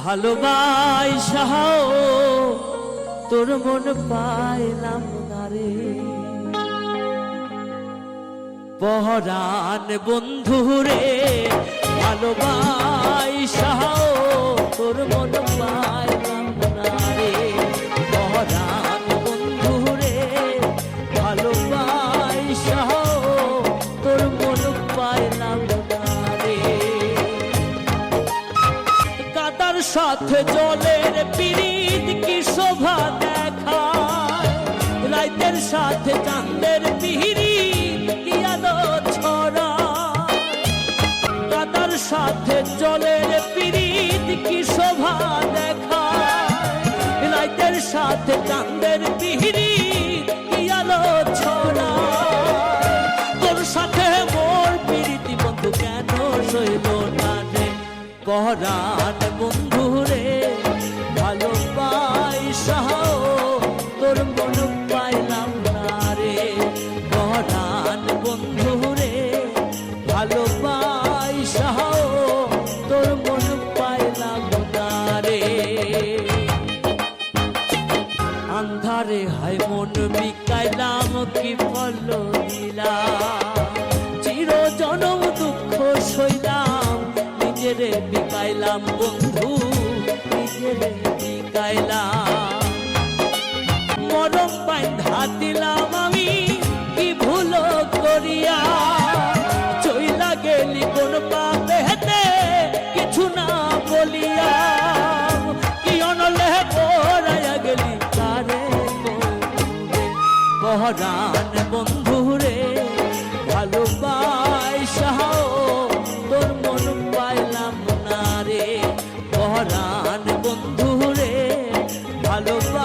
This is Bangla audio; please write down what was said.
ভালোবাসাও তোর মন পাইলাম না রে পহরান বন্ধু রে ভালোবাসাও তোর মন পাইলাম না রে পহরান বন্ধু রে ভালোবাসাও তোর মন পাইলাম না রে কাদার সাথে জলের পিরিত কি শোভা দেখায় রাতের সাথে চাঁদের পিরিত কি আলো ছড়ায় কাদার সাথে জলের পিরিত কি শোভা দেখায় রাতের সাথে চাঁদের পিরিত কি আলো ছড়ায় তোর সাথে মোর পিরিতি বন্ধু কেন সইল না রে পহরান বন্ধু রে ভালোবাসাও তোর মন পাইলাম না রে পহরান বন্ধু রে ভালোবাসাও তোর মন পাইলাম না রে আন্ধারে হায় মন বিকাইলাম কি ফল দিলাম চির জনম দুঃখ সইলাম নিজেরে বিকাইলাম বন্ধু নিজেরে বিকাইলাম মরম বাঁধা দিলাম আমি কি ভুল করিয়া চইলা গেলি কোন পাপে হেতে কিছু না বলিয়া কি অনলে পড়াইয়া গেলি তারে পহরান বন্ধু রে ভালোবাসাও তোর মন পাইলাম না রে পহরান বন্ধু রে ভালোবাসা